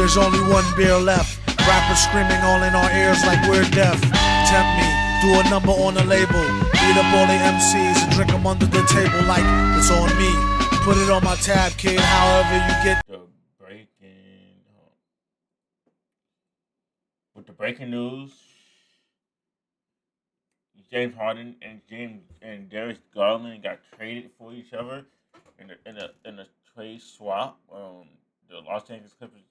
There's only one beer left. Rappers screaming all in our ears like we're deaf. Tempt me, do a number on a label. Eat up all the MCs and drink them under the table like it's on me. Put it on my tab, kid, however you get. With the breaking news, James Harden and Darius Garland got traded for each other in a trade swap. The Los Angeles Clippers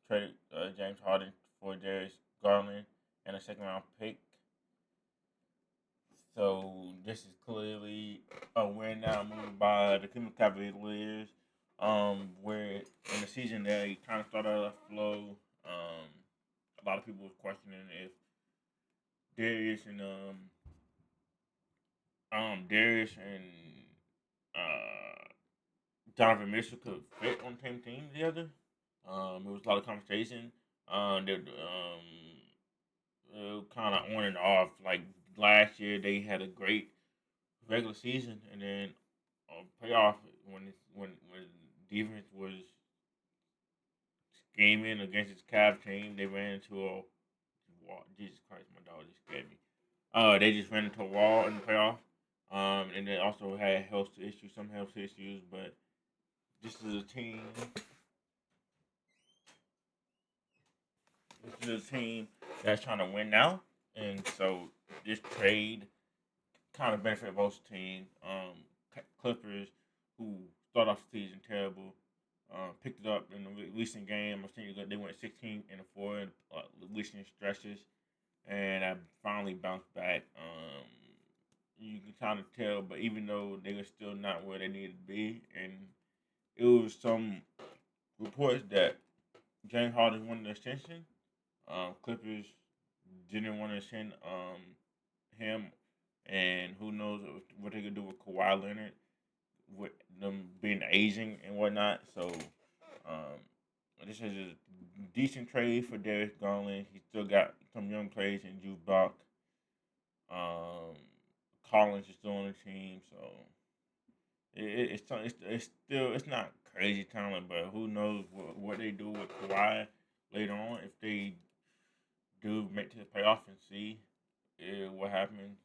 traded James Harden for Darius Garland and a second round pick. So this is clearly a win now moved by the Cleveland Cavaliers. Where in the season they kind of started off slow. A lot of people was questioning if Darius and Donovan Mitchell could fit on the same team together. There was a lot of conversation. They kind of on and off. Like last year, they had a great regular season, and then playoff when defense was scheming against his Cavs team, they ran into a wall. Jesus Christ, my dog just scared me. They just ran into a wall in the playoff. And they also had some health issues, but this is a team. This is a team that's trying to win now, and so this trade kind of benefit both teams. Clippers, who start off the season terrible, picked it up in the recent game. I think they went 16-4 in recent stretches, and I finally bounced back. You can kind of tell, but even though they were still not where they needed to be, and it was some reports that James Harden wanted an extension. Clippers didn't want to extend him, and who knows what they could do with Kawhi Leonard, with them being aging and whatnot. So this is a decent trade for Darius Garland. He still got some young players in Drew Block. Collins is still on the team, so it's not crazy talent, but who knows what they do with Kawhi later on if they do make to the playoff and see what happens.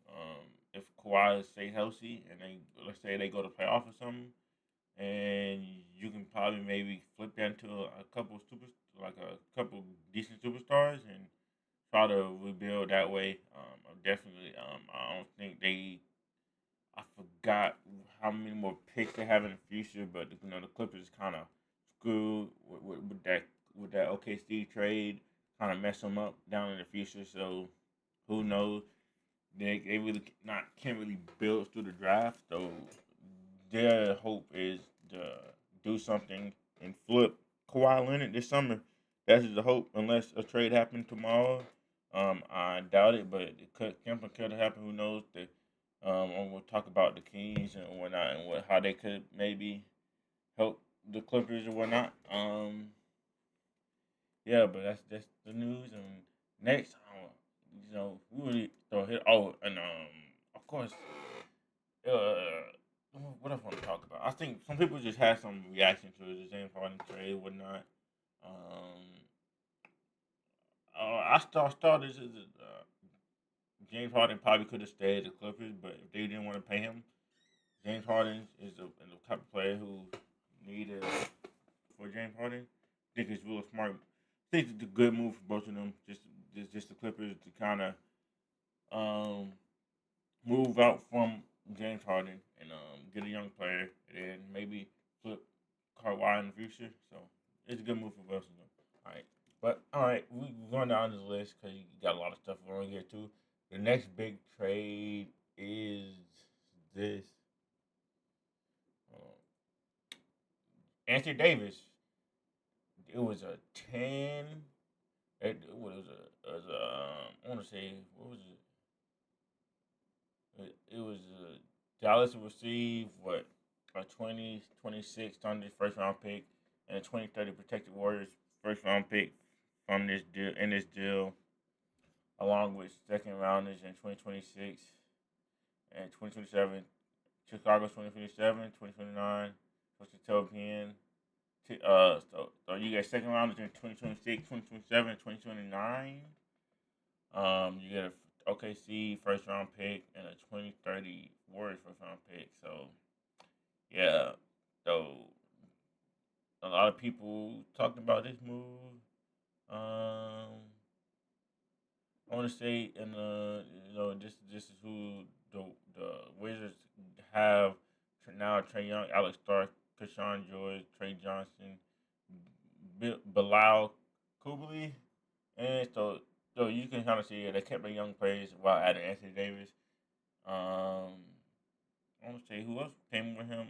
If Kawhi stay healthy and let's say they go to playoff or something, and you can probably maybe flip that into a couple decent superstars and try to rebuild that way. Definitely, I don't think I forgot how many more picks they have in the future, but the Clippers kind of screwed with that OKC trade, kind of mess them up down in the future. So who knows? They really can't really build through the draft. So their hope is to do something and flip Kawhi Leonard this summer. That's the hope, unless a trade happened tomorrow. I doubt it, but something could happen. Who knows? We'll talk about the Kings and whatnot, and how they could maybe help the Clippers or whatnot. Yeah, but that's the news. And next, we really throw hit. Oh, and of course, what else I want to talk about? I think some people just had some reaction to the James Harden trade, whatnot. I started James Harden probably could have stayed at the Clippers, but if they didn't want to pay him, James Harden is the type of player who needed for James Harden. I think it's real smart. I think it's a good move for both of them. Just the Clippers to kind of move out from James Harden and get a young player and then maybe flip Kawhi in the future. So it's a good move for both of them. All right. But, all right, we're going down this list because you got a lot of stuff going here, too. The next big trade is this. Anthony Davis. It was a 10. I want to say, what was it? It was Dallas received, a 2026 Thunder first round pick and a 2030 Protected Warriors first round pick from this deal, along with second rounders in 2026 and 2027, Chicago 2027, 2029, supposed to So you get second rounders in 2026, 2027, 2029. You get a OKC first round pick and a 2030 Warriors first round pick. So yeah, so a lot of people talking about this move. Um, I want to say, and this is who the Wizards have now: Trey Young, Alex Stark, Keshawn George, Trey Johnson, Bilal Kubley, and so you can kind of see they kept their young players while adding Anthony Davis. I want to say who else came with him.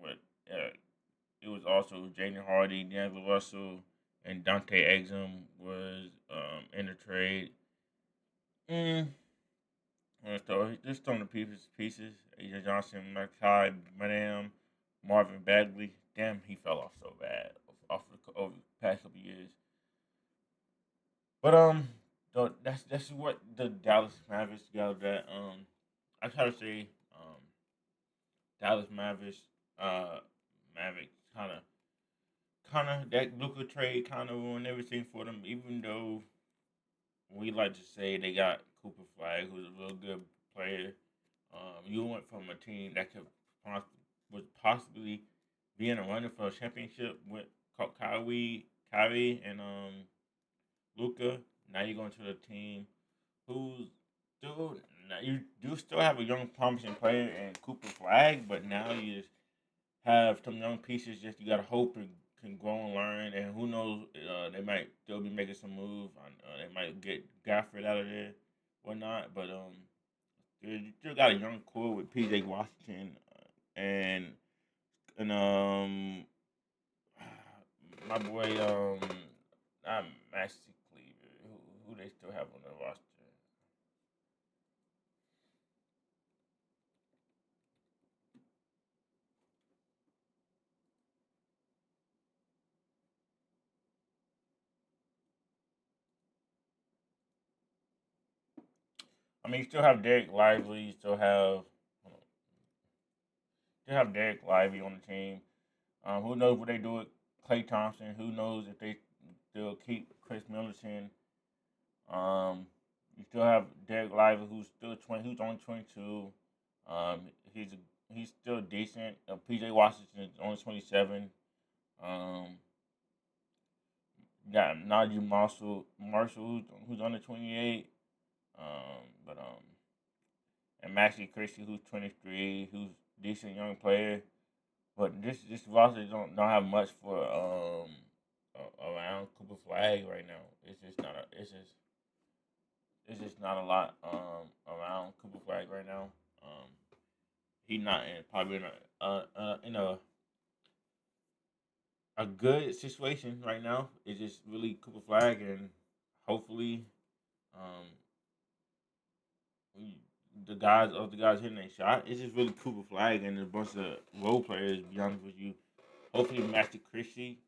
With it was also Jaden Hardy, D'Angelo Russell, and Dante Exum was in the trade. Mm. So just on the pieces. AJ Johnson, Makai, Madam, Marvin Bagley. Damn, he fell off so bad over the past couple years. But that's what the Dallas Mavericks got that. I try to say Dallas Mavericks uh Mavericks kind of that Luka trade kind of ruined everything for them. Even though we like to say they got Cooper Flag, who's a real good player. You went from a team that was possibly be in a running for a championship with Kyrie, and Luca. Now you're going to the team who's still now you do still have a young promising player in Cooper Flag, but now you just have some young pieces. Just you got to hope and can grow and learn, and who knows? They might still be making some moves. They might get Gafford out of there, whatnot. But you still got a young core with PJ Washington and and my boy not Maxi Cleaver, who they still have on the roster. I mean, you still have Derek Lively. You still have Derek Lively on the team. Who knows what they do with Clay Thompson? Who knows if they still keep Chris Middleton? Um, you still have Derek Lively, who's still 20, who's only 22. Um, he's he's still decent. PJ Washington is only 27. Um, you got Najee Marshall, who's only 28. But and Maxi Christie, who's 23, who's decent young player. But this roster don't have much for around Cooper Flag right now. It's just not a lot around Cooper Flag right now. Um, he not in probably in a good situation right now. It's just really Cooper Flag, and hopefully um we, the guys hitting a shot. It's just really Cooper Flag and a bunch of role players. To be honest with you, hopefully Max Christie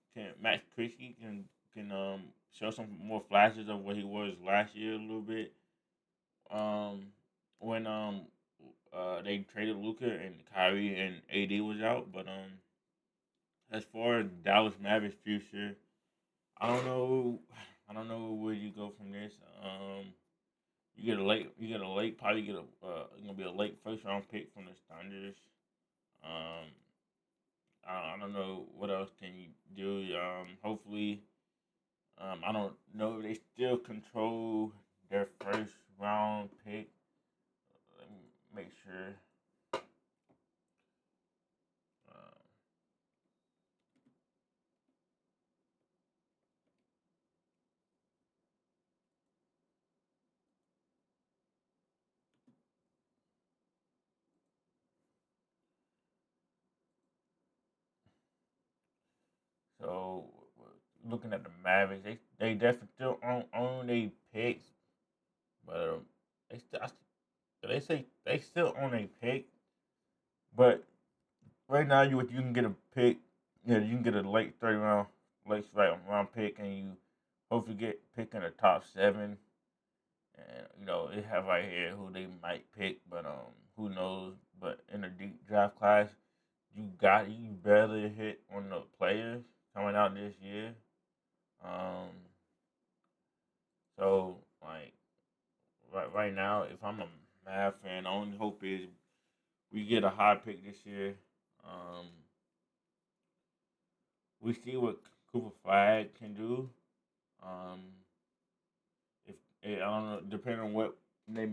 can show some more flashes of what he was last year a little bit. Um, when they traded Luca and Kyrie and AD was out, but as far as Dallas Mavericks future, I don't know. I don't know where you go from this. You get a late, probably get a gonna be a late first round pick from the Thunders. Um, I don't know what else can you do. Hopefully, I don't know if they still control their first round pick. Let me make sure. Uh, so looking at the Mavericks, they definitely still own their picks, but they still they say they still own a pick, but right now you can get a pick. Yeah, you can get a late right round pick, and you hopefully get pick in the top 7. And they have right here who they might pick, but who knows? But in a deep draft class, you barely hit on the players coming out this year. Um, so like right now, if I'm a Mavs fan, the only hope is we get a high pick this year. Um, we see what Cooper Flag can do. Um, if I don't know, depending on what they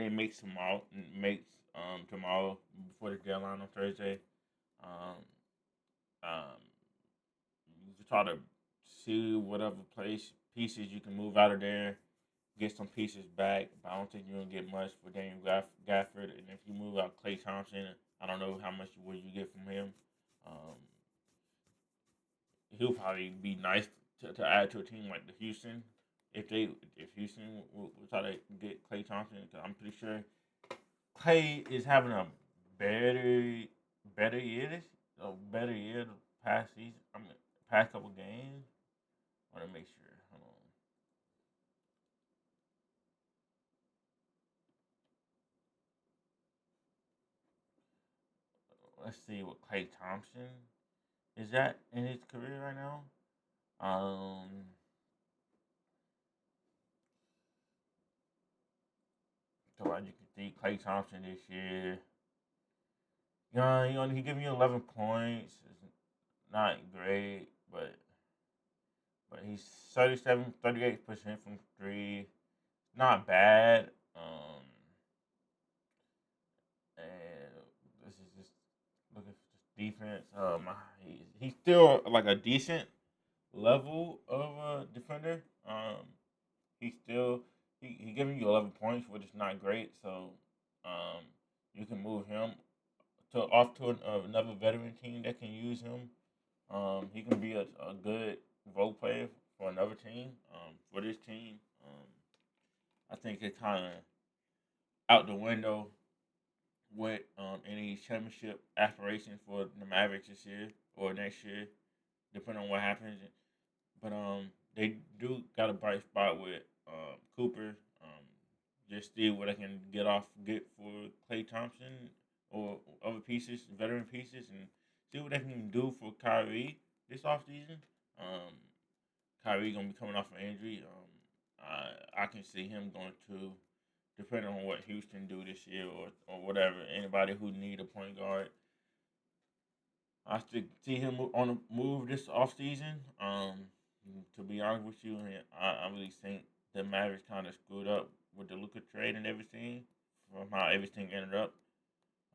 make tomorrow before the deadline on Thursday. Um, um, you can try to see whatever pieces you can move out of there, get some pieces back. But I don't think you're gonna get much for Daniel Gafford. And if you move out Klay Thompson, I don't know how much would you get from him. Um, he'll probably be nice to add to a team like the Houston. If Houston will try to get Klay Thompson, because I'm pretty sure Klay is having a better better year better year the past season. I mean, past couple games. I want to make sure. Hold on. Let's see what Klay Thompson is at in his career right now. Um, so as you can see, Klay Thompson this year. He giving you 11 points. It's not great, but he's 38% from three. Not bad. And this is just looking for this defense. He's still like a decent level of a defender. He's still he giving you 11 points, which is not great. So um, you can move him another veteran team that can use him. He can be a good role player for another team. For this team, I think it's kind of out the window with any championship aspiration for the Mavericks this year or next year, depending on what happens. But they do got a bright spot with Cooper. Just see what I can get for Klay Thompson or other pieces, veteran pieces, and see what they can do for Kyrie this offseason. Kyrie gonna be coming off an injury. I can see him going to, depending on what Houston do this year or whatever. Anybody who need a point guard, I still see him on a move this offseason. To be honest with you, I really think the Mavericks kind of screwed up with the Luka trade and everything from how everything ended up.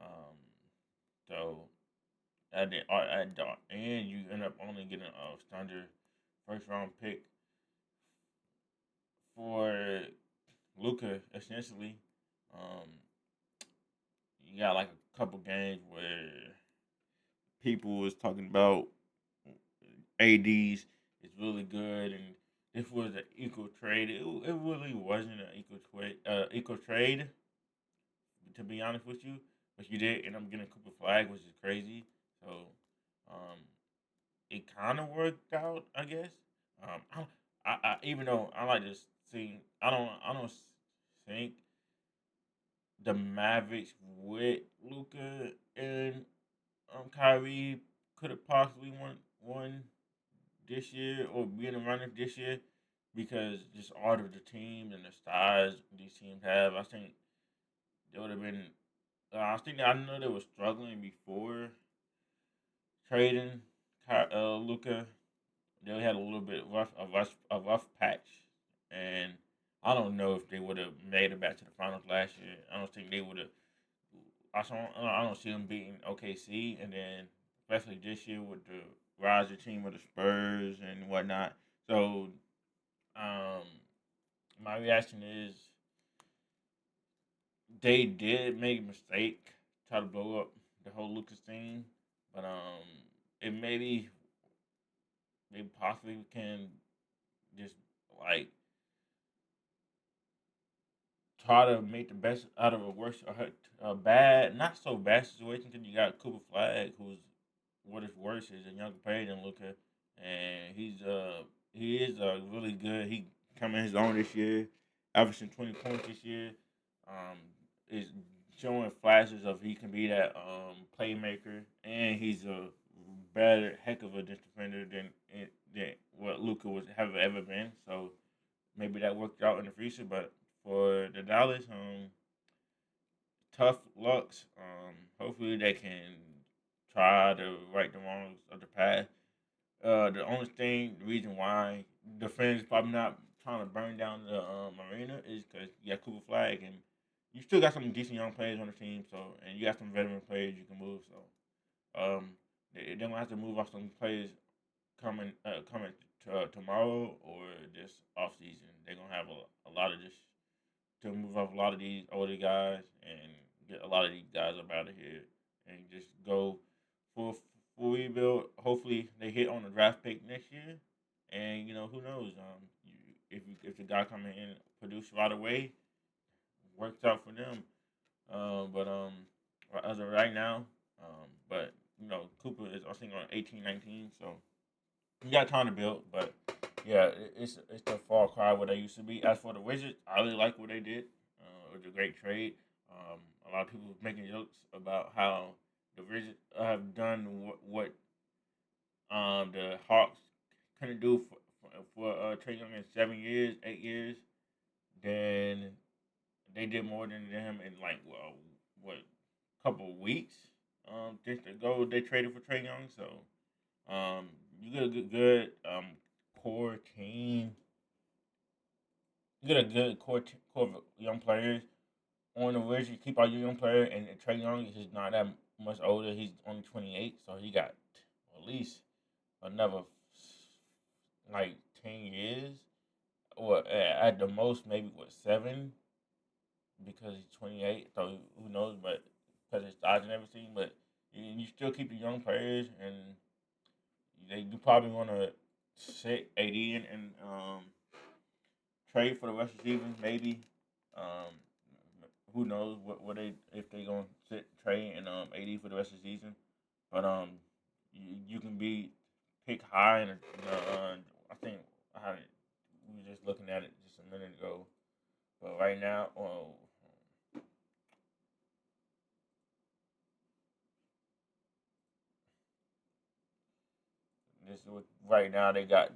Um, so and you end up only getting a standard first round pick for Luka essentially. Um, you got like a couple games where people was talking about AD's is really good and this was an equal trade. It really wasn't an equal trade, to be honest with you. But you did end up getting Cooper Flag, which is crazy. So um, it kind of worked out, I guess. Even though I like to see, I don't think the Mavericks with Luca and Kyrie could have possibly won this year or be in the running this year because just all of the teams and the stars these teams have. I think they would have been. I know they were struggling before trading Luca. They had a little bit a rough patch, and I don't know if they would have made it back to the finals last year. I don't think they would have. I don't see them beating OKC, and then especially this year with the riser team with the Spurs and whatnot. So, um, my reaction is they did make a mistake, try to blow up the whole Lucas thing, but it maybe possibly can just like try to make the best out of a bad, not so bad situation. Because you got Cooper Flag, who's what is worse is a younger player than Luca, and he is really good. He coming his own this year, averaging 20 points this year. Um, is showing flashes of he can be that playmaker, and he's a better, heck of a defender than what Luca was have ever been. So maybe that worked out in the future. But for the Dallas, tough lucks. Hopefully they can try to right the wrongs of the past. The only thing, the reason why the fans probably not trying to burn down the arena is because you got Cooper Flag and you still got some decent young players on the team. So and you got some veteran players you can move. So they don't have to move off some players coming tomorrow or this off season. They're gonna have a lot of this to move off a lot of these older guys and get a lot of these guys up out of here and just go full full rebuild. Hopefully they hit on the draft pick next year, and who knows? If the guy come in and produce right away, works out for them. But as of right now, but Cooper is I think on 18, 19, so you got time to build. But yeah, it's the far cry where they used to be. As for the Wizards, I really like what they did. It was a great trade. A lot of people making jokes about how the Wizards have done what the Hawks couldn't do for Trey Young in 7 years, 8 years. Then they did more than them in like what couple of weeks. Just ago they traded for Trey Young, so you get a good core team. You get a good core of young players on the Wizards. Keep all your young player, and Trey Young is not that much older. He's only 28, so he got at least another like 10 years, or at the most maybe what 7, because he's 28. So who knows? But because it's odds and everything, but you still keep the young players, and they you probably want to sit AD and trade for the rest of the season, maybe. Um, who knows what they if they gonna sit Trey and AD for the rest of the season? But you can be pick high in I think I had we were just looking at it just a minute ago. But right now, right now they got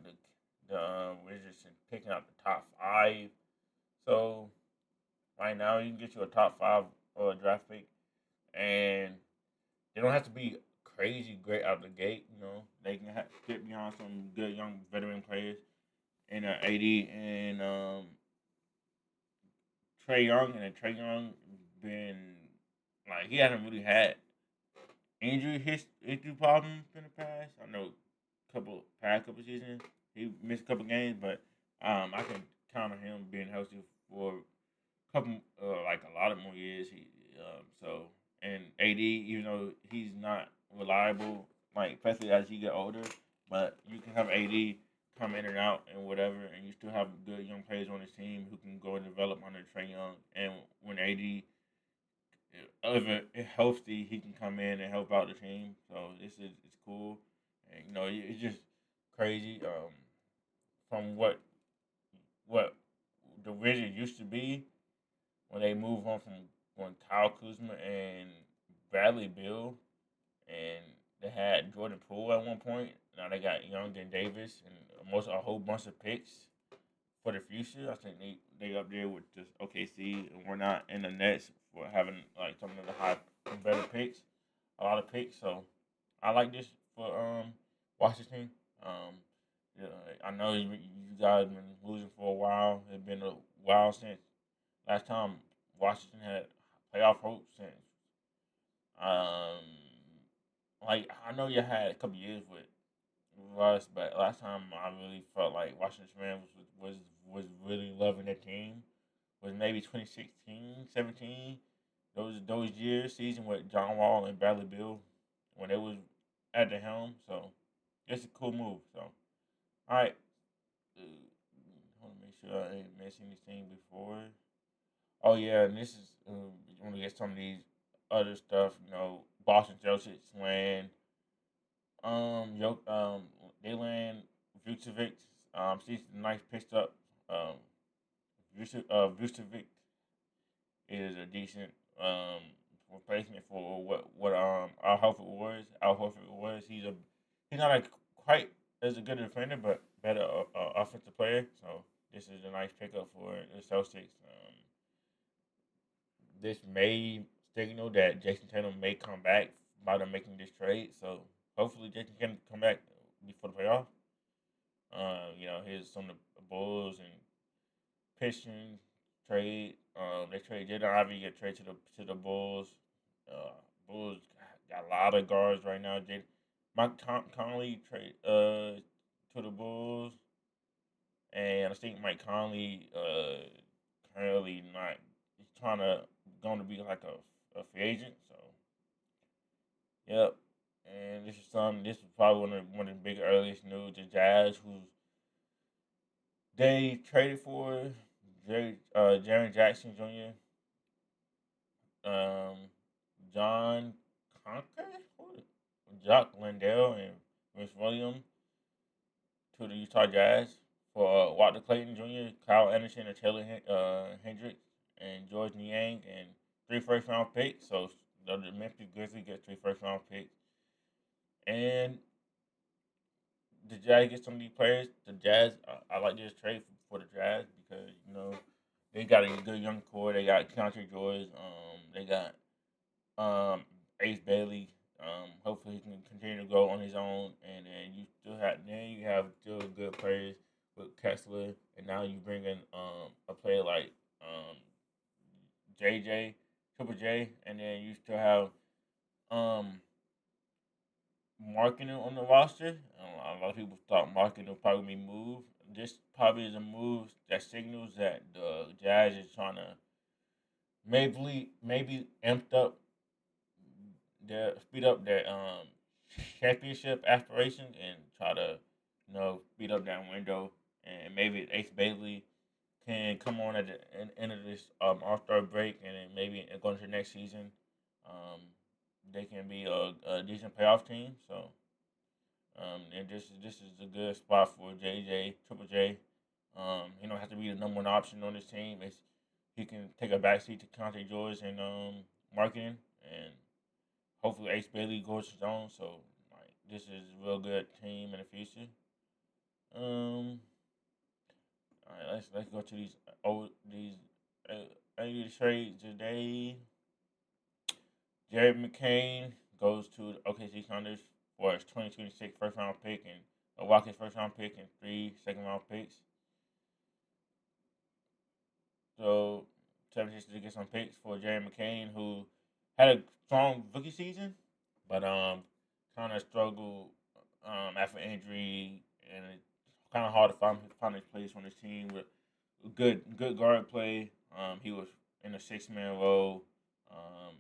the Wizards picking out the top 5. So right now you can get you a top 5 draft pick, and they don't have to be crazy great out the gate. They can get behind some good young veteran players in AD and Trey Young, and Trey Young been like he hasn't really had injury problems in the past. I know past couple seasons he missed a couple games, but I can count on him being healthy for a couple like a lot of more years. So and AD, even though he's not reliable, like especially as he get older, but you can have AD come in and out and whatever, and you still have good young players on his team who can go and develop under Trey Young. And when AD if healthy, he can come in and help out the team. So this is it's cool, and it's just crazy. From what the Wizards used to be when they moved on from when Kyle Kuzma and Bradley Beal, and they had Jordan Poole at one point. Now they got Young and Davis and a whole bunch of picks for the future. I think they up there with just OKC, and we're not in the Nets for having like some of the high better picks, a lot of picks. So I like this for Washington. Um, yeah, I know you guys been losing for a while. It's been a while since last time Washington had playoff hopes since. Um, like I know you had a couple years with Russ, but last time I really felt like Washington man was really loving their team was maybe 2016, 17. Those years season with John Wall and Bradley Beal when they was at the helm. So it's a cool move. So all right, I want to make sure I ain't missing anything before. Oh yeah, and this is you want to get some of these other stuff. Boston Celtics land they land Vucevic. She's nice picked up. Vucevic is a decent replacement for what Al Horford was. Al Horford was. He's not like quite as a good defender, but better offensive player. So this is a nice pickup for the Celtics. This may signal that Jason Tatum may come back by them making this trade. So hopefully Jason can come back before the playoffs. Here's some of the Bulls and Pistons trade. They trade Jaden Ivey get traded to the Bulls. Bulls got a lot of guards right now. Mike Conley trade to the Bulls, and I think Mike Conley currently not. He's trying to going to be like a free agent. So yep. And this is probably one of the big earliest news. The Jazz, who they traded for Jaren Jackson Jr., um, John Conker, Jock Landale, and Vince Williams to the Utah Jazz for Walter Clayton Jr., Kyle Anderson, and Taylor Hendricks, and George Niang, and 3 first-round picks. So the Memphis Grizzlies get 3 first-round picks. And the Jazz get some of these players. The Jazz, I like this trade for the Jazz because they got a good young core. They got Keontae George. They got Ace Bailey. Hopefully he can continue to go on his own. And then you have still good players with Kessler, and now you bring in a player like JJ, Triple J, and then you still have um marketing on the roster. A lot of people thought marketing would probably be moved. This probably is a move that signals that the Jazz is trying to maybe amped up their speed up their championship aspirations and try to speed up that window, and maybe Ace Bailey can come on at the end of this All Star break, and then maybe going to the next season, um, they can be a decent playoff team. So, and this is a good spot for JJ Triple J. He don't have to be the number one option on this team. He can take a backseat to Conte George and marketing, and hopefully Ace Bailey goes his own. So like this is a real good team in the future. Um, all right, let's go to these early trades today. Jared McCain goes to the OKC Thunder for his 2026 first round pick and a Rockets first round pick and 3 second round picks. So 76 to get some picks for Jared McCain, who had a strong rookie season, but kind of struggled after injury, and it's kind of hard to find his place on his team with good guard play. He was in a 6 man role.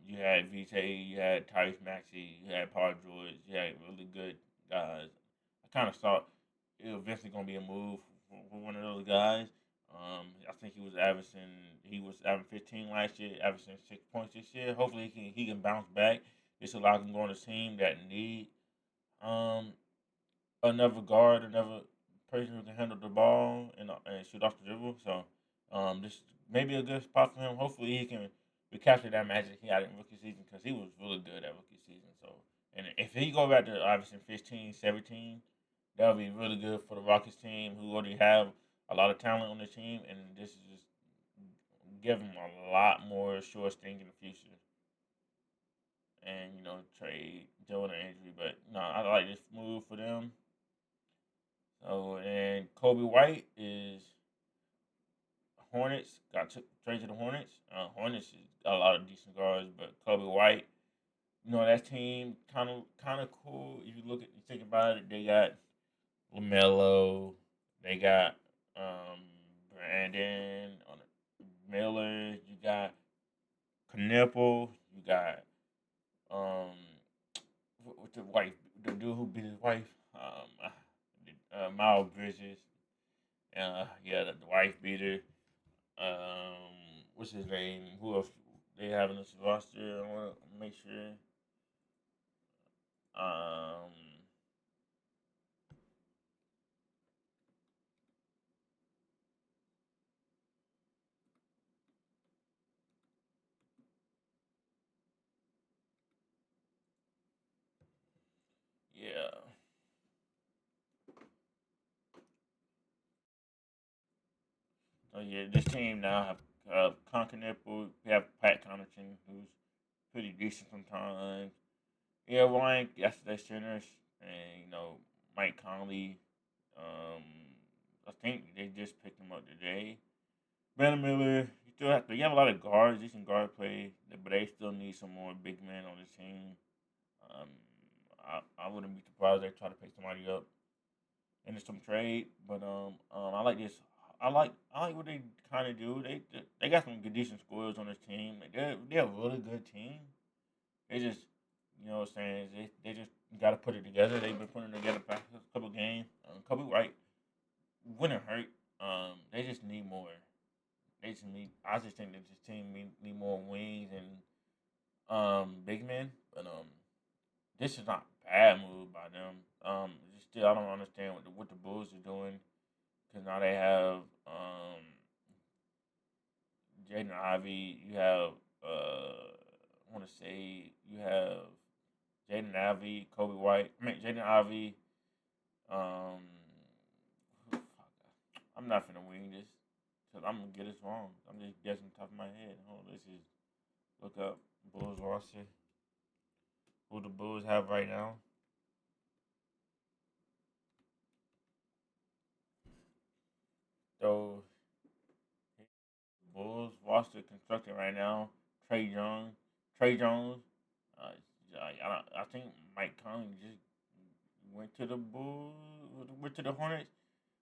You had VJ, you had Tyrese Maxey, you had Paul George, you had really good guys. I kind of thought it was eventually going to be a move for one of those guys. I think he was averaging 15 last year, averaging 6 points this year. Hopefully he can bounce back. This allows him to go on a team that need um another guard, another person who can handle the ball and shoot off the dribble. So this may be a good spot for him. Hopefully he can recapture that magic he had in rookie season because he was really good at rookie season. So and if he go back to obviously 15, 17, that would be really good for the Rockets team who already have a lot of talent on the team, and this is just give them a lot more sure things in the future. And trade Jordan injury, but no, I like this move for them. So and Kobe White is Hornets got traded to the Hornets. Hornets has got a lot of decent guards, but Kobe White, that team kind of cool. If you think about it, they got Lamelo, they got Brandon on Miller, you got Knipple, you got um with the wife, the dude who beat his wife, Miles Bridges, yeah, the wife beater. What's his name? Who else they have in this roster? I want to make sure. Um, Yeah. So yeah, this team now have Conker. We have Pat Connaughton, who's pretty decent sometimes. Yeah, Ryan, yesterday centers, and Mike Conley. Um, I think they just picked him up today. Brandon Miller, you have a lot of guards, decent guard play, but they still need some more big men on the team. Um, I wouldn't be surprised if they try to pick somebody up into some trade, but I like this. I like what they kind of do. They got some good decent scorers on this team. They're a really good team. They just what I'm saying, they just got to put it together. They've been putting it together past a couple games. Kobe White wouldn't hurt. They just need more. They just need. I just think that this team need more wings and big men. But this is not a bad move by them. Just still I don't understand what the Bulls are doing because now they have Jaden Ivey. You have I want to say you have Jaden Ivey, Kobe White. I mean Jaden Ivey. Um, I'm not finna wing this because I'm gonna get this wrong. I'm just guessing top of my head. Hold on, let's just look up Bulls roster. Who the Bulls have right now? So Bulls roster constructed right now. Trey Jones. Trey Jones. Uh, I think Mike Conley just went to the Bulls. Went to the Hornets,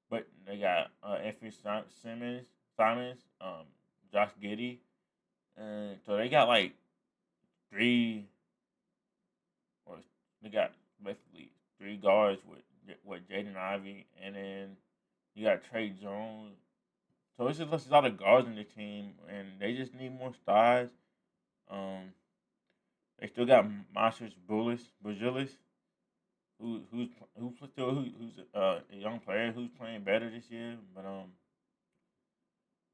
but they got Anthony Simons, Josh Giddey, and so they got like three, or they got basically three guards with Jaden Ivey, and then you got Trey Jones. So it's just a lot of guards in the team, and they just need more stars. Um, they still got Masters Bugilis, who's a young player who's playing better this year. But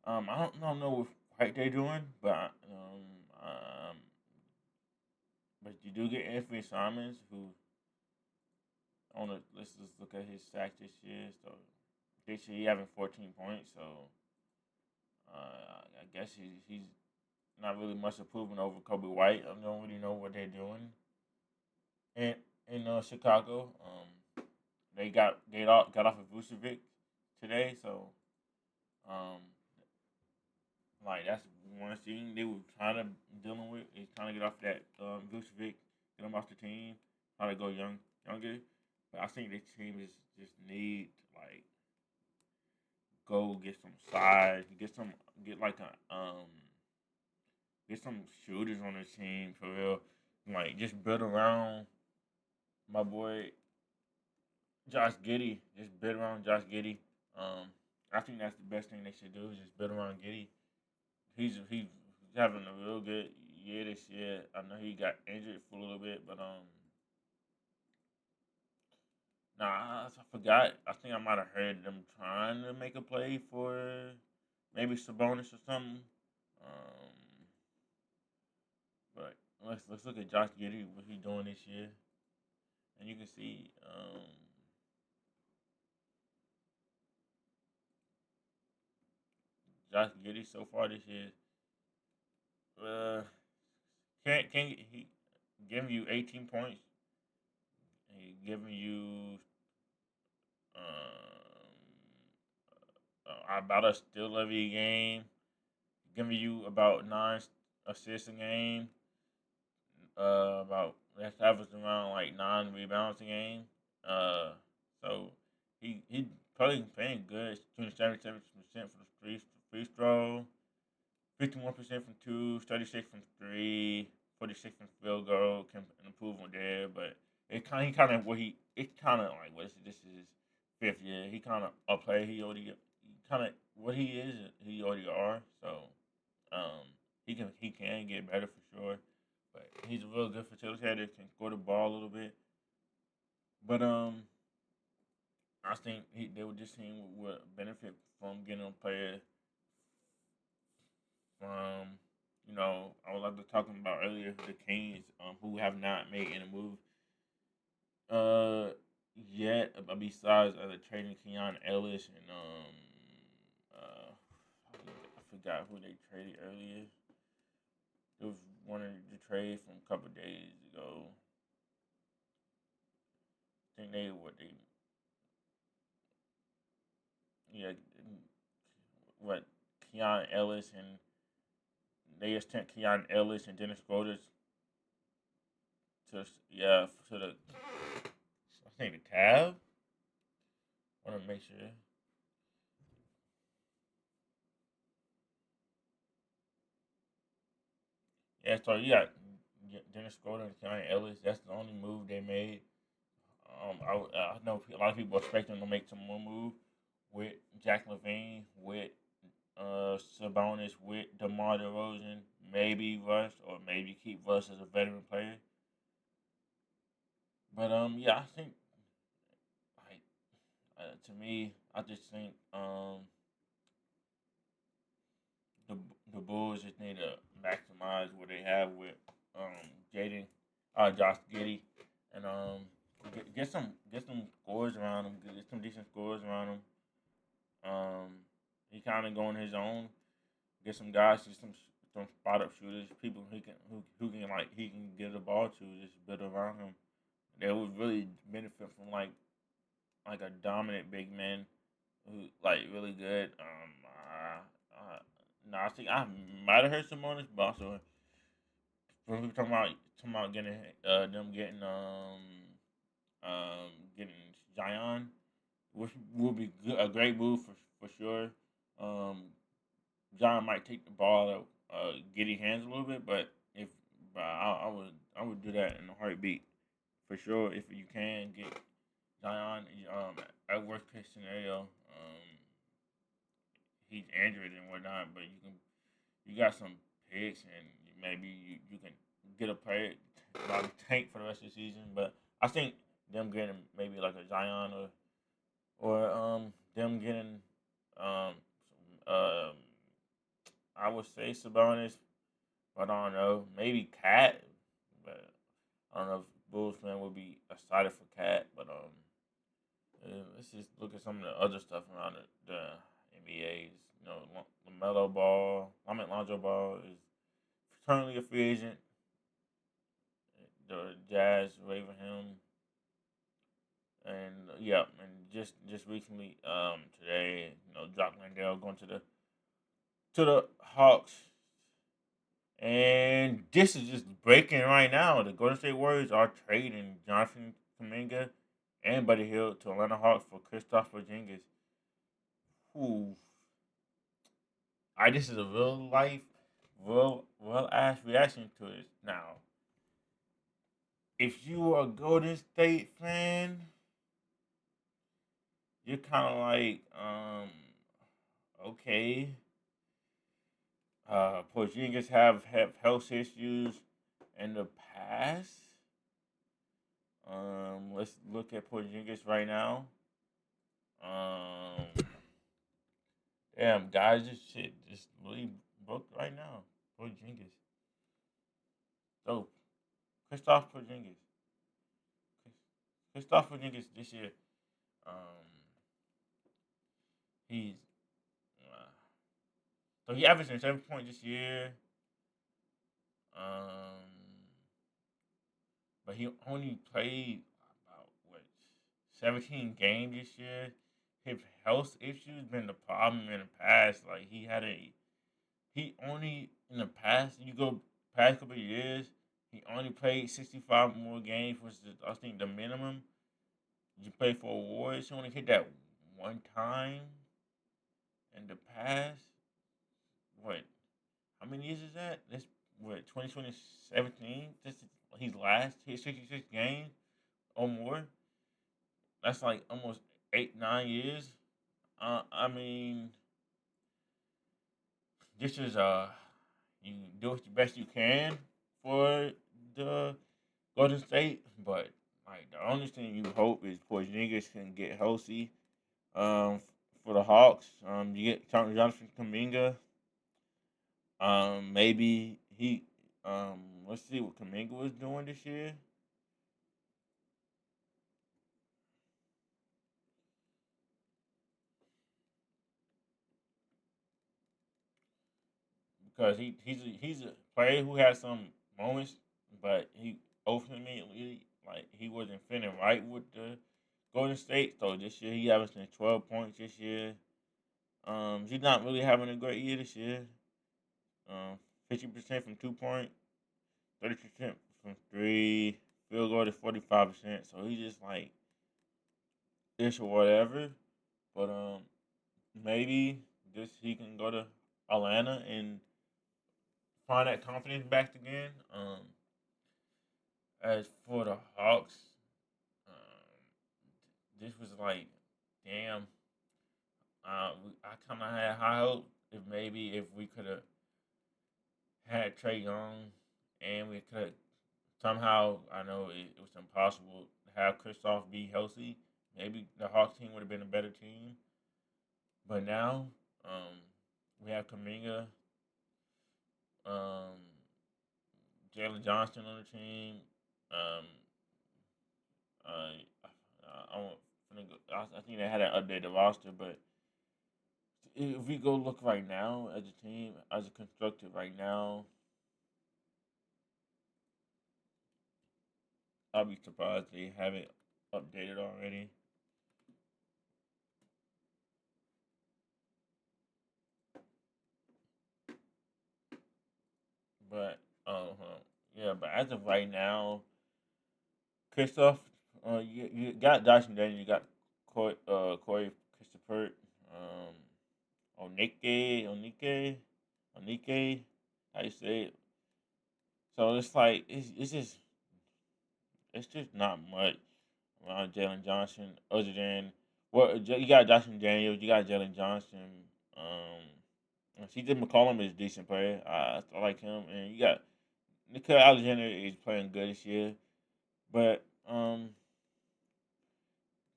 I don't know what fight they're doing, but you do get Anthony Simons, who let's just look at his sacks this year. So this year he having 14 points. So I guess he's not really much improvement over Kobe White. I don't really know what they're doing. And in Chicago, they got off of Vucevic today. So um, like that's one thing they were trying to dealing with is trying to get off that Vucevic, get him off the team, trying to go younger. But I think this team is just need to, like, go get some size, get like a get some shooters on the team for real. Like just build around my boy Josh Giddey. Just build around Josh Giddey. Um, I think that's the best thing they should do is just build around Giddey. He's having a real good year this year. I know he got injured for a little bit, but nah, I forgot. I think I might have heard them trying to make a play for maybe Sabonis or something. Um, but let's look at Josh Giddey, what he's doing this year, and you can see Josh Giddey so far this year. Uh, can he giving you 18 points? He giving you about a steal every game, giving you about 9 assists a game, about that's averaging around like 9 rebounds a game. Uh, so he probably playing good, shooting 77% from the free throw, 51% from two, 36 from three, 46 from field goal. Can improve on there, but he kind of what he it's kind of like what is it, this is his fifth year. He kind of a player. He kind of what he is. He already are. So um, he can get better for sure. But he's a real good facilitator. Can score the ball a little bit. But I think they would just seeing would benefit from getting a player from I was like talking about earlier the Canes who have not made any move Uh, yet besides trading Keon Ellis and I forgot who they traded earlier. It was one of the trade from a couple days ago. I think they what they yeah what Keon Ellis and they just sent Keon Ellis and Dennis Schroeder to to the I think the tab. Want to make sure. Yeah, so you got Dennis Schroeder and Keon Ellis. That's the only move they made. I know a lot of people expect them to make some more move with Jack Levine, with Sabonis, with DeMar DeRozan, maybe Russ, or maybe keep Russ as a veteran player. But yeah, I think like to me, I just think the the Bulls just need to maximize what they have with Jaden, Josh Giddey, and get some scores around him, get some decent scores around him. Um, he kind of going his own. Get some guys, just some spot up shooters, people who can like he can get the ball to, just build around him. They would really benefit from like a dominant big man who like really good. No, I think I might have heard Sabonis, but also when we talking about getting them getting Zion, which would be a great move for sure. Um, John might take the ball out Giddy hands a little bit, but I would do that in a heartbeat for sure if you can get Zion. At worst case scenario, he's injured and whatnot, but you got some picks and maybe you can get a player like tank for the rest of the season. But I think them getting maybe like a Zion or them getting um um I would say Sabonis, but I don't know. Maybe Cat, but I don't know if Bulls fan would be excited for Cat. But let's just look at some of the other stuff around the NBA's. You know, Lamelo Ball. I mean, Lonzo Ball is currently a free agent. The Jazz waiving him, and yeah, and just recently, today, Jock Landale going to the Hawks. And this is just breaking right now. The Golden State Warriors are trading Jonathan Kuminga and Buddy Hill to Atlanta Hawks for Kristaps Porzingis. Who? This is a real life, real ass reaction to it. Now, if you are a Golden State fan, you're kind of like, okay. Porzingis have health issues in the past. Let's look at Porzingis right now. Um, damn, guys, this shit just really broke right now. Porzingis. So, Christoph Porzingis. Christoph Porzingis this year. Um, he's uh, so he averaging 7 points this year. Um, but he only played about what 17 games this year. His health issues been the problem in the past. Like he only in the past you go past couple of years he only played 65 more games, which is I think the minimum you play for awards. He only hit that one time in the past. What? How many years is that? That's what 2017. This is his last hit 66 games or more. That's like almost 8 9 years. I mean, this is you do the best you can for the Golden State, but like the only thing you hope is Porzingis can get healthy. Um, for the Hawks, you get Jonathan Kuminga. Maybe let's see what Kuminga was doing this year. because he's a player who has some moments, but he ultimately like he wasn't fitting right with the Golden State. So this year he averaging 12 points this year. He's not really having a great year this year. 50% from 2 point, 30% from three, field goal to 45%. So he's just like ish or whatever. But maybe this he can go to Atlanta and find that confidence back again. As for the Hawks, this was like, damn. I kind of had high hope if we could have had Trey Young and we could somehow, I know it was impossible to have Kristoff be healthy. Maybe the Hawks team would have been a better team. But now, um, we have Kaminga, um, Jalen Johnston on the team. Um, I think they had an updated roster, but if we go look right now as a team, as a constructed right now, I'll be surprised they haven't updated already. But yeah, but as of right now, Christoph, you got Dyson Daniel, you got Corey Christopher, Onike, how you say it? So it's like it's just not much around Jalen Johnson other than you got Dyson Daniels, you got Jalen Johnson. CJ McCollum is a decent player. I like him, and you got Nicole Alexander is playing good this year. But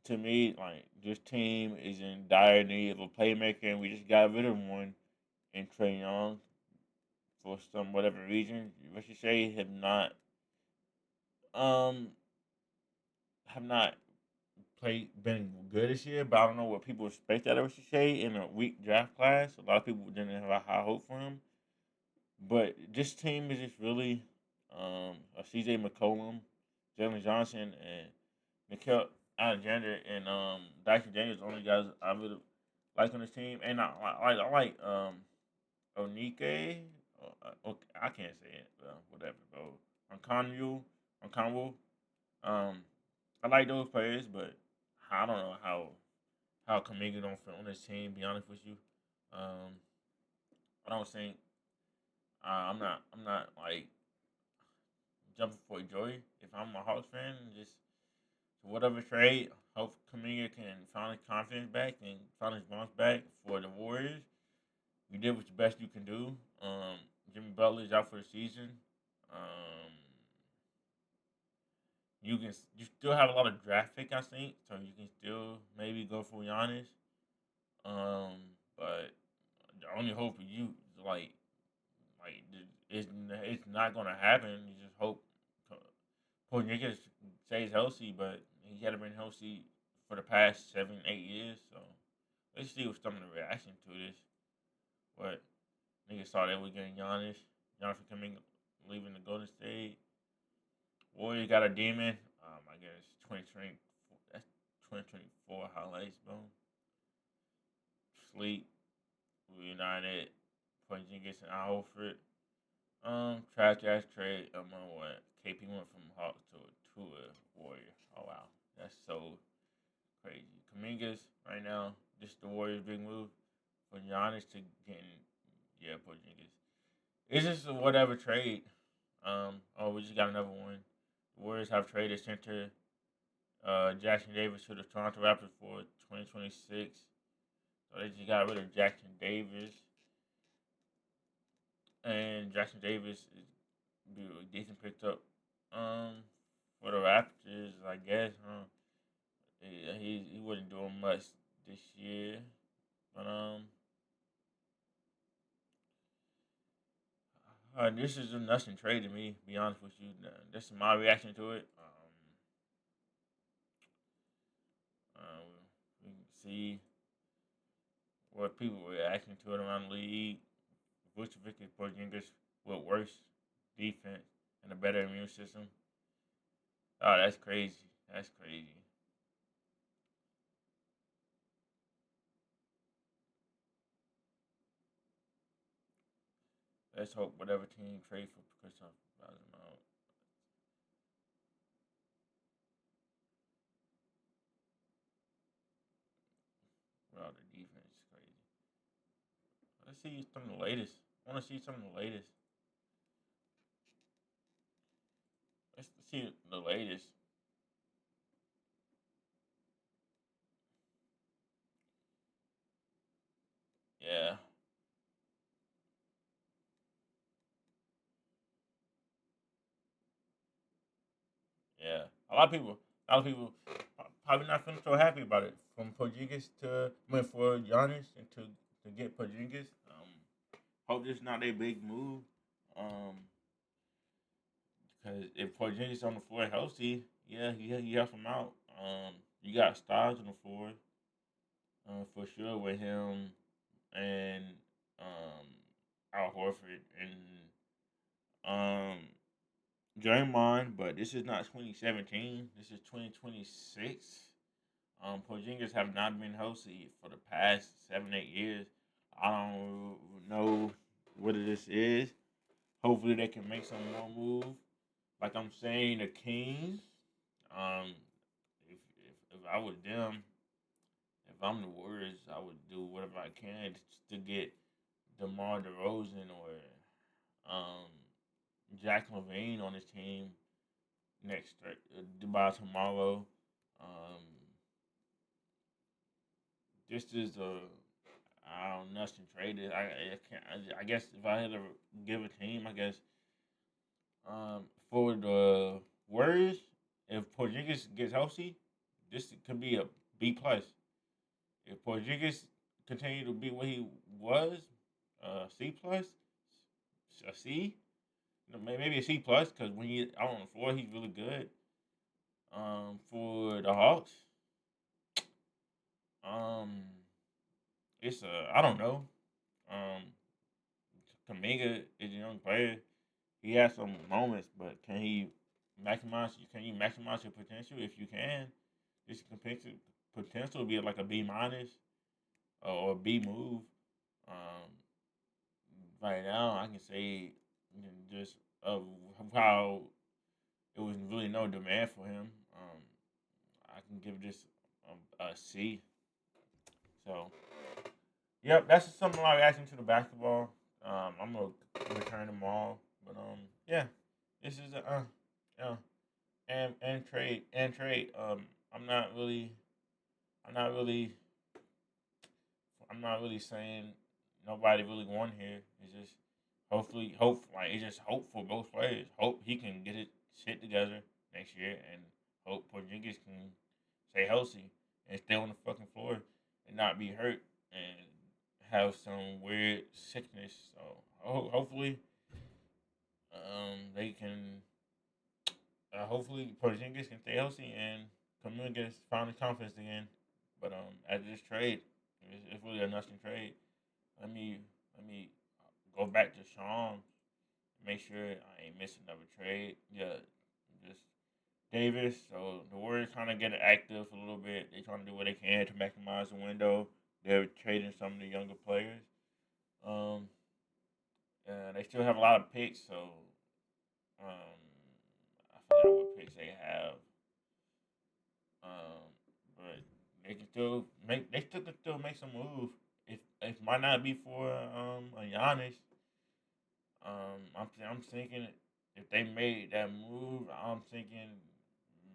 to me, like this team is in dire need of a playmaker, and we just got rid of one in Trey Young for some whatever reason. Ricochet um have not played been good this year, but I don't know what people expect out of Ricochet in a weak draft class. A lot of people didn't have a high hope for him. But this team is just really CJ McCollum, Jalen Johnson, and Nikhil Alexander and Dyson Daniels the only guys I really like on this team. And I like Onike. Okay, I can't say it. Whatever, bro. Onkanwu. Um, I like those players, but I don't know how Kaminga don't fit on this team. Be honest with you, um, I don't think I'm not like jumping for joy if I'm a Hawks fan. Just whatever trade, hope Kaminga can find his confidence back and find his bounce back for the Warriors. You did what's best you can do. Jimmy Butler's out for the season. Um, you still have a lot of draft pick, I think, so you can still maybe go for Giannis. But the only hope for you like like it's not gonna happen. You just hope Porzingis stays healthy, but he had been healthy for the past 7, 8 years. So let's see what's some of the reaction to this. But niggas thought they were getting Giannis. Giannis coming, leaving the Golden State. Warriors got a demon. I guess 2020. That's 2024 highlights, bro. Sleep. Reunited. Porzingis and Al Horford. Trash ass trade. What? KP went from Hawks to a Warrior. Oh wow, that's so crazy. Kamingas right now. This the Warriors' big move for Giannis to getting Porzingis. It's just a whatever trade. We just got another one. The Warriors have traded center Jackson Davis to the Toronto Raptors for 2026. So they just got rid of Jackson Davis. And Jackson Davis is be a decent picked up for the Raptors, I guess. He wasn't doing much this year, but this is a nothing trade to me. Be honest with you, this is my reaction to it. We can see what people were reacting to it around the league. Vucevic and Porzingis with worse defense and a better immune system. Oh, that's crazy. That's crazy. Let's hope whatever team trade for Kristaps buys him out. Well, the defense is crazy. Let's see some of the latest. I want to see some of the latest. Let's see the latest. Yeah, yeah. A lot of people probably not feeling so happy about it. From Porzingis to went for Giannis and to get Porzingis. Hope this not a big move. Um, because if Porzingis on the floor healthy, yeah, he help him out. You got Styles on the floor, for sure with him and Al Horford and um Draymond, but this is not 2017. This is 2026. Porzingis have not been healthy for the past 7 8 years. I don't know what this is. Hopefully they can make some more moves. Like I'm saying, the Kings. Um, if I was them, if I'm the Warriors, I would do whatever I can to get DeMar DeRozan or um, Jack LaVine on his team by tomorrow. Um, this is a I don't know, nothing traded. I can't. I guess if I had to give a team, I guess for the Warriors, if Porzingis gets healthy, this could be a B plus. If Porzingis continue to be what he was, C plus, a C, maybe a C plus, because when he out on the floor, he's really good. For the Hawks, um, it's I don't know. Um, Kaminga is a young player. He has some moments, but maximize? Can you maximize your potential? If you can, this potential be like a B minus or a B move. Um, right now, I can say just of how it was really no demand for him. I can give this a C. So, yep, that's just something I reaction to the basketball. I'm gonna return them all, but yeah, this is a yeah, and trade. I'm not really, I'm not really, I'm not really saying nobody really won here. It's just hopefully hope like it's just hope for both players. Hope he can get his shit together next year, and hope Porzingis can stay healthy and stay on the fucking floor and not be hurt and have some weird sickness. So hopefully, they can. Hopefully, Porzingis can stay healthy and Camille gets found his confidence again. But at this trade, it's really a nothing trade. Let me go back to Sean. Make sure I ain't missing another trade. Yeah, just Davis. So the Warriors kind of get active a little bit. They trying to do what they can to maximize the window. They're trading some of the younger players. Um, they still have a lot of picks, so I forgot what picks they have. But they can still make. They still can still make some move. If might not be for a Giannis. I'm thinking if they made that move, I'm thinking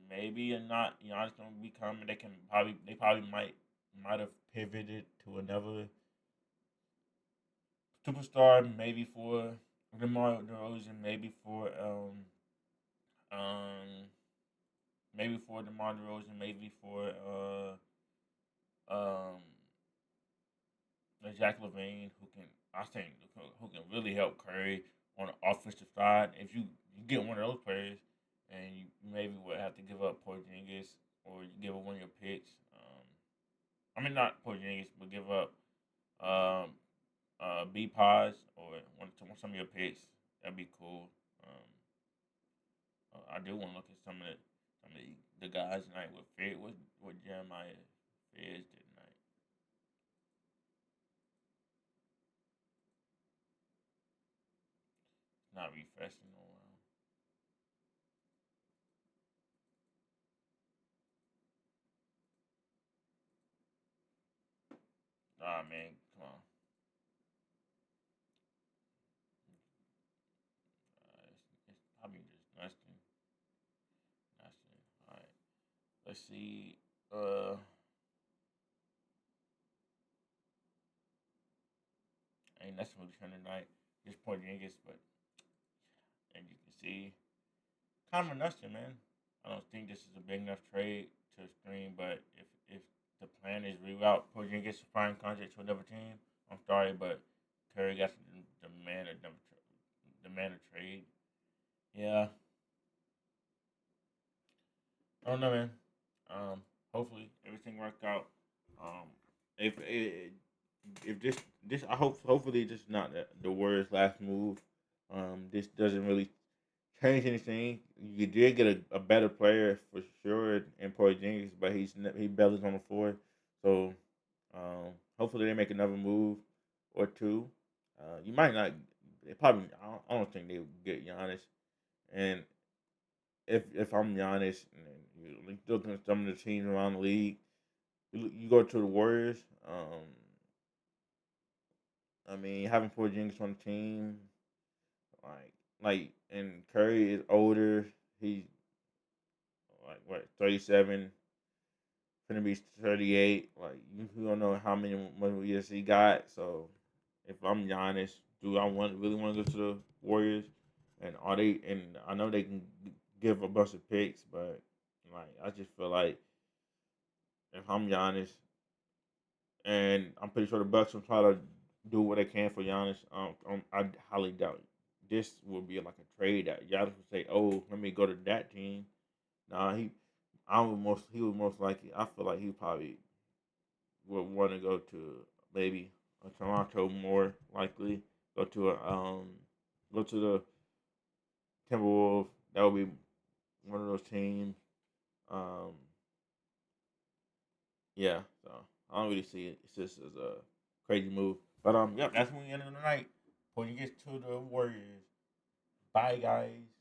maybe or not Giannis gonna be coming. They probably might have pivoted to another superstar, maybe for DeMar DeRozan, um maybe for DeMar DeRozan, maybe for um Jack LaVine, who can I think who can really help Curry on the offensive side. If you get one of those players, and you maybe would have to give up Porzingis or you give up one of your picks. I mean not Porzingis, but give up B Paz or on some of your picks. That'd be cool. I do want to look at some of the guys tonight with Fed, what Jeremiah Feds did tonight. Not refreshing no while. Nah, man, come on. It's probably just nothing. Nothing. All right. Let's see. Ain't nothing really trying tonight. Just Porzingis, but and you can see Connor Nuster, man. I don't think this is a big enough trade to stream, but if the plan is reroute Porzingis to prime contract to another team, I'm sorry, but Curry got to demand a trade. Yeah, I don't know, man. Hopefully everything worked out. Um, if this I hope hopefully this is not the Warriors' last move. This doesn't really change anything. You did get a better player for sure in Porzingis, but he barely's on the floor. So hopefully they make another move or two. You might not. They probably. I don't think they would get Giannis. And if I'm Giannis, and you look at some of the teams around the league, you go to the Warriors. I mean, having Porzingis on the team, and Curry is older. He's like what 37, gonna be 38. Like you don't know how many more years he got. So if I'm Giannis, do I really want to go to the Warriors? And are they? And I know they can give a bunch of picks, but like I just feel like if I'm Giannis, and I'm pretty sure the Bucks will try to do what they can for Giannis. I highly doubt this will be like a trade that Giannis would say, "Oh, let me go to that team." Nah, he would most likely. I feel like he probably would want to go to maybe a Toronto more likely. Go to the Timberwolves. That would be one of those teams. Um, yeah, so I don't really see it. It's just as a crazy move. But yep, that's when we end of the night. Before you get to the Warriors. Bye, guys.